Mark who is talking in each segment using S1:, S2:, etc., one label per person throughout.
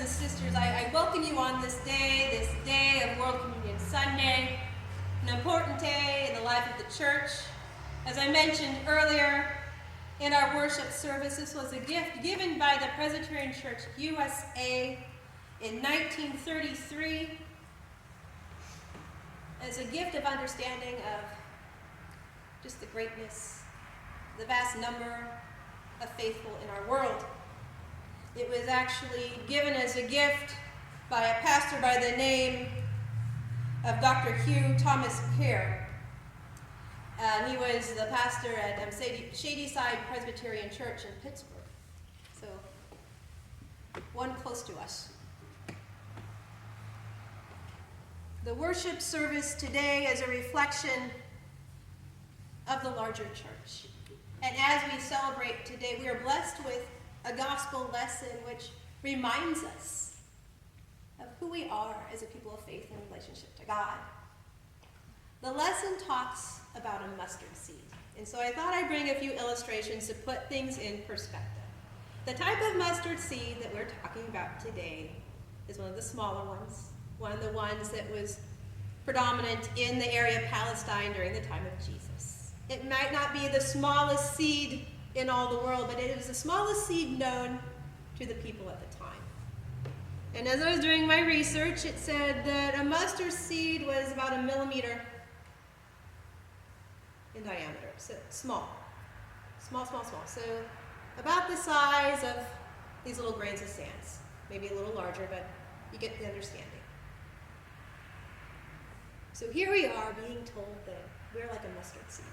S1: and sisters, I welcome you on this day of World Communion Sunday, an important day in the life of the church. As I mentioned earlier in our worship service, this was a gift given by the Presbyterian Church USA in 1933 as a gift of understanding of just the greatness, the vast number of faithful in our world. It was actually given as a gift by a pastor by the name of Dr. Hugh Thomas Kerr. He was the pastor at Shadyside Presbyterian Church in Pittsburgh, so one close to us. The worship service today is a reflection of the larger church. And as we celebrate today, we are blessed with a gospel lesson which reminds us of who we are as a people of faith in relationship to God. The lesson talks about a mustard seed. And so I thought I'd bring a few illustrations to put things in perspective. The type of mustard seed that we're talking about today is one of the smaller ones, one of the ones that was predominant in the area of Palestine during the time of Jesus. It might not be the smallest seed in all the world, but it is the smallest seed known to the people at the time. And as I was doing my research, it said that a mustard seed was about 1 millimeter in diameter, so small. So about the size of these little grains of sand, maybe a little larger, but you get the understanding. So here we are being told that we're like a mustard seed.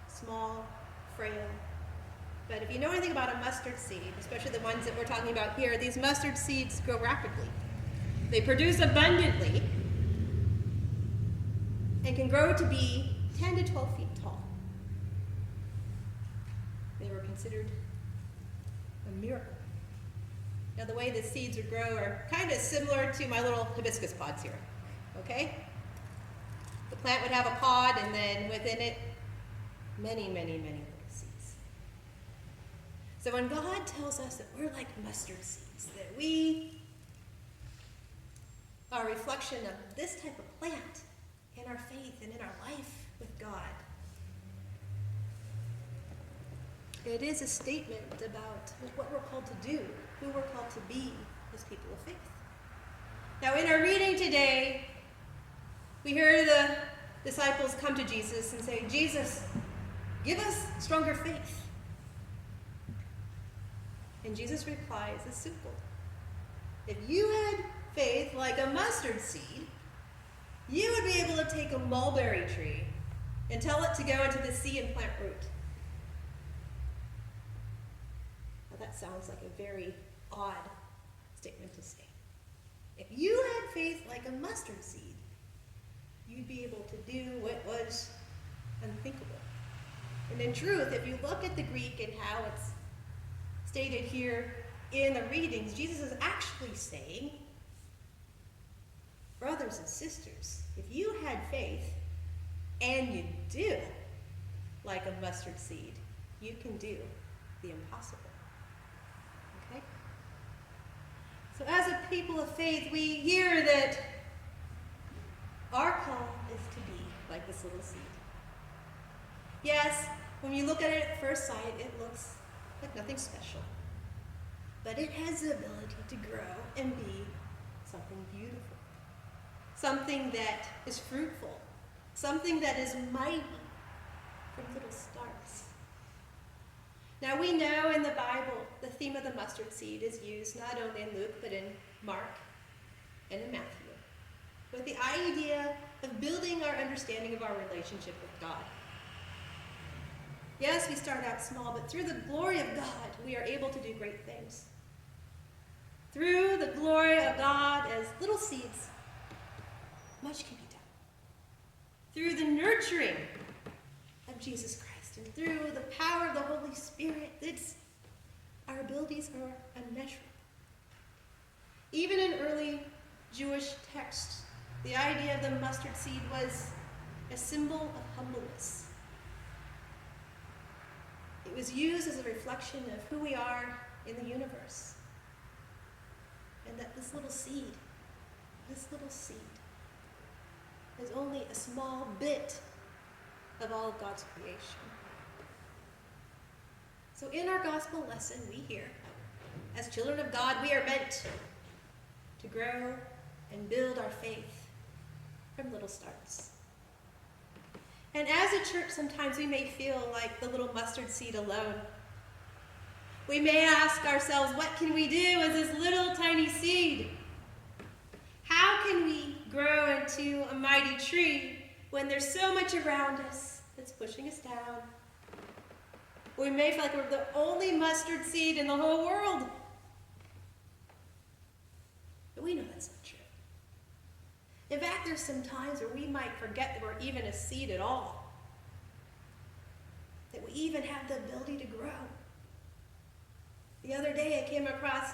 S1: Small, frail. But if you know anything about a mustard seed, especially the ones that we're talking about here, these mustard seeds grow rapidly. They produce abundantly and can grow to be 10 to 12 feet tall. They were considered a miracle. Now the way the seeds would grow are kind of similar to my little hibiscus pods here, okay? The plant would have a pod, and then within it, many little seeds. So when God tells us that we're like mustard seeds, that we are a reflection of this type of plant in our faith and in our life with God, it is a statement about what we're called to do, who we're called to be as people of faith. Now in our reading today, we hear the disciples come to Jesus and say, Jesus, give us stronger faith. And Jesus replies, it's simple. If you had faith like a mustard seed, you would be able to take a mulberry tree and tell it to go into the sea and plant root. Now that sounds like a very odd statement to say. If you had faith like a mustard seed, you'd be able to do what was unthinkable. And in truth, if you look at the Greek and how it's stated here in the readings, Jesus is actually saying, brothers and sisters, if you had faith and you do like a mustard seed, you can do the impossible. Okay? So as a people of faith, we hear that our call is to be like this little seed. Yes, when you look at it at first sight, it looks like nothing special. But it has the ability to grow and be something beautiful. Something that is fruitful. Something that is mighty from little starts. Now we know in the Bible the theme of the mustard seed is used not only in Luke, but in Mark and in Matthew, with the idea of building our understanding of our relationship with God. Yes, we start out small, but through the glory of God, we are able to do great things. Through the glory of God as little seeds, much can be done. Through the nurturing of Jesus Christ and through the power of the Holy Spirit, our abilities are unmeasurable. Even in early Jewish texts, the idea of the mustard seed was a symbol of humbleness. It was used as a reflection of who we are in the universe. and that this little seed is only a small bit of all of God's creation. So in our gospel lesson, we hear, as children of God, we are meant to grow and build our faith from little starts. And as a church, sometimes we may feel like the little mustard seed alone. We may ask ourselves, what can we do as this little tiny seed? How can we grow into a mighty tree when there's so much around us that's pushing us down? We may feel like we're the only mustard seed in the whole world. But we know that's not true. In fact, there's some times where we might forget that we're even a seed at all. That we even have the ability to grow. The other day I came across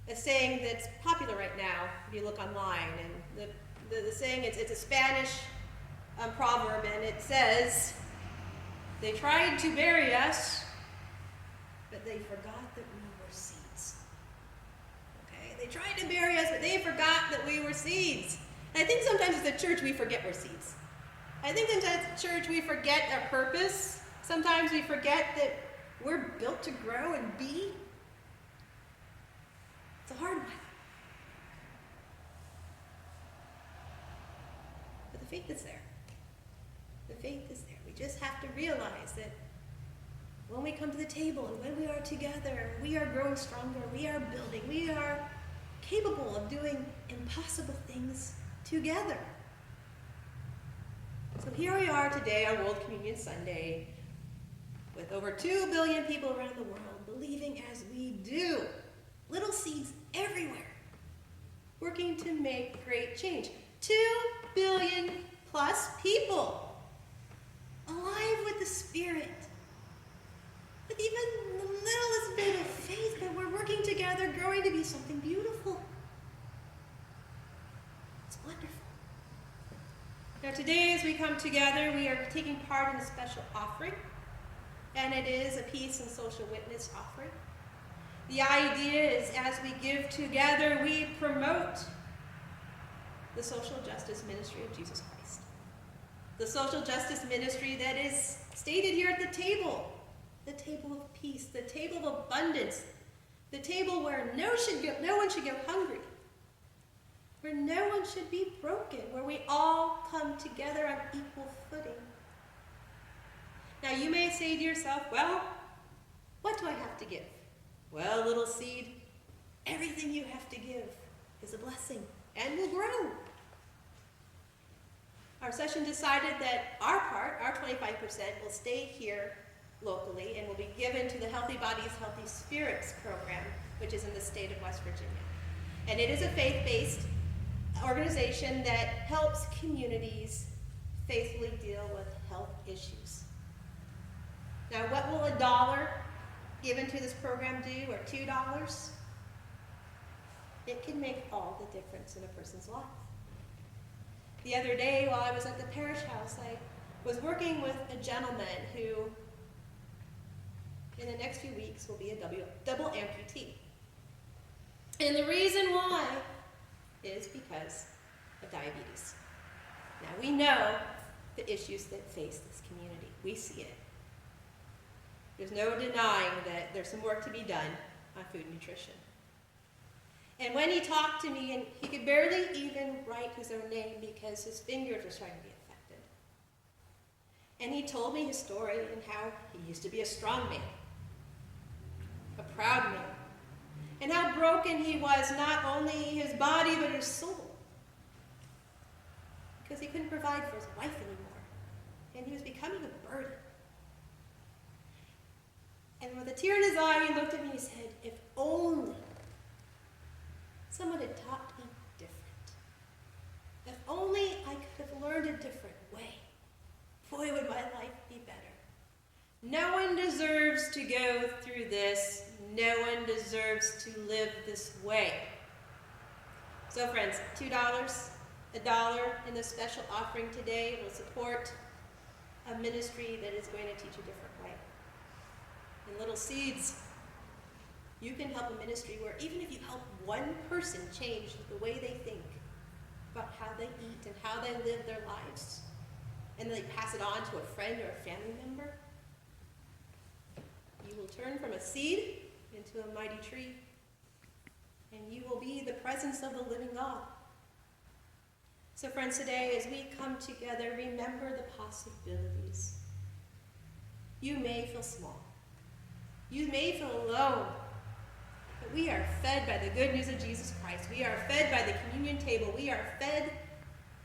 S1: a saying that's popular right now if you look online. And the saying, it's a Spanish proverb, and it says, they tried to bury us, but they forgot that we were seeds. Okay? They tried to bury us, but they forgot that we were seeds. And I think sometimes as a church we forget we're seeds. I think sometimes as a church we forget our purpose. Sometimes we forget that we're built to grow and be. It's a hard one. But the faith is there. The faith is there. We just have to realize that when we come to the table and when we are together, we are growing stronger, we are building, we are capable of doing impossible things together. So here we are today on World Communion Sunday with over 2 billion people around the world believing as we do. Little seeds everywhere, working to make great change. 2 billion plus people, alive with the Spirit, with even the littlest bit of faith, but we're working together, growing to be something beautiful. It's wonderful. Now today as we come together, we are taking part in a special offering, and it is a peace and social witness offering. The idea is as we give together, we promote the social justice ministry of Jesus Christ. The social justice ministry that is stated here at the table of peace, the table of abundance, the table where no one should go hungry, where no one should be broken, where we all come together on equal footing. Now you may say to yourself, well, what do I have to give? Well, little seed, everything you have to give is a blessing and will grow. Our session decided that our part, our 25%, will stay here locally and will be given to the Healthy Bodies, Healthy Spirits program, which is in the state of West Virginia. And it is a faith-based organization that helps communities faithfully deal with health issues. Now, what will $1 given to this program do, or $2? It can make all the difference in a person's life. The other day, while I was at the parish house, I was working with a gentleman who, in the next few weeks, will be a double amputee. And the reason why is because of diabetes. Now, we know the issues that face this community. We see it. There's no denying that there's some work to be done on food and nutrition. And when he talked to me, and he could barely even write his own name because his fingers were starting to be affected. And he told me his story and how he used to be a strong man, a proud man, and how broken he was, not only his body, but his soul. Because he couldn't provide for his wife anymore. And he was becoming a burden. And with a tear in his eye, he looked at me and he said, if only someone had taught me different. If only I could have learned a different way. Boy, would my life be better. No one deserves to go through this. No one deserves to live this way. So friends, $2, $1 in this special offering today will support a ministry that is going to teach a different way. And little seeds, You can help a ministry where even if you help one person change the way they think about how they eat and how they live their lives, and then they pass it on to a friend or a family member, you will turn from a seed into a mighty tree, and you will be the presence of the living God. So friends, today as we come together, remember the possibilities. You may feel small. You may feel alone. But we are fed by the good news of Jesus Christ. We are fed by the communion table. We are fed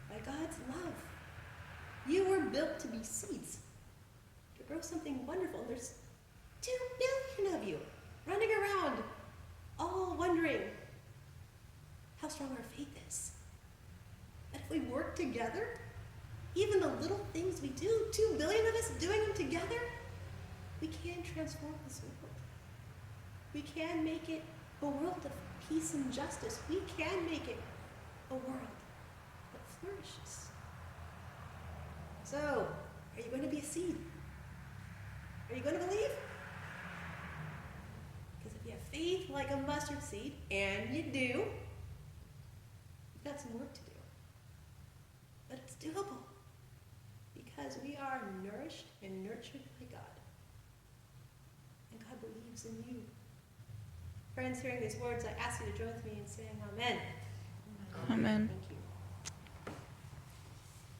S1: by God's love. You were built to be seeds, to grow something wonderful. There's 2 billion of you running around, all wondering how strong our faith is. But if we work together, even the little things we do, 2 billion of us doing them together, we can transform this world. We can make it a world of peace and justice. We can make it a world that flourishes. So, are you going to be a seed? Are you going to believe? Because if you have faith like a mustard seed, and you do, you've got some work to do. But it's doable. Because we are nourished and nurtured by God. And God believes in you. Friends, hearing these words, I ask you to join with me in saying amen.
S2: Amen.
S1: Thank you.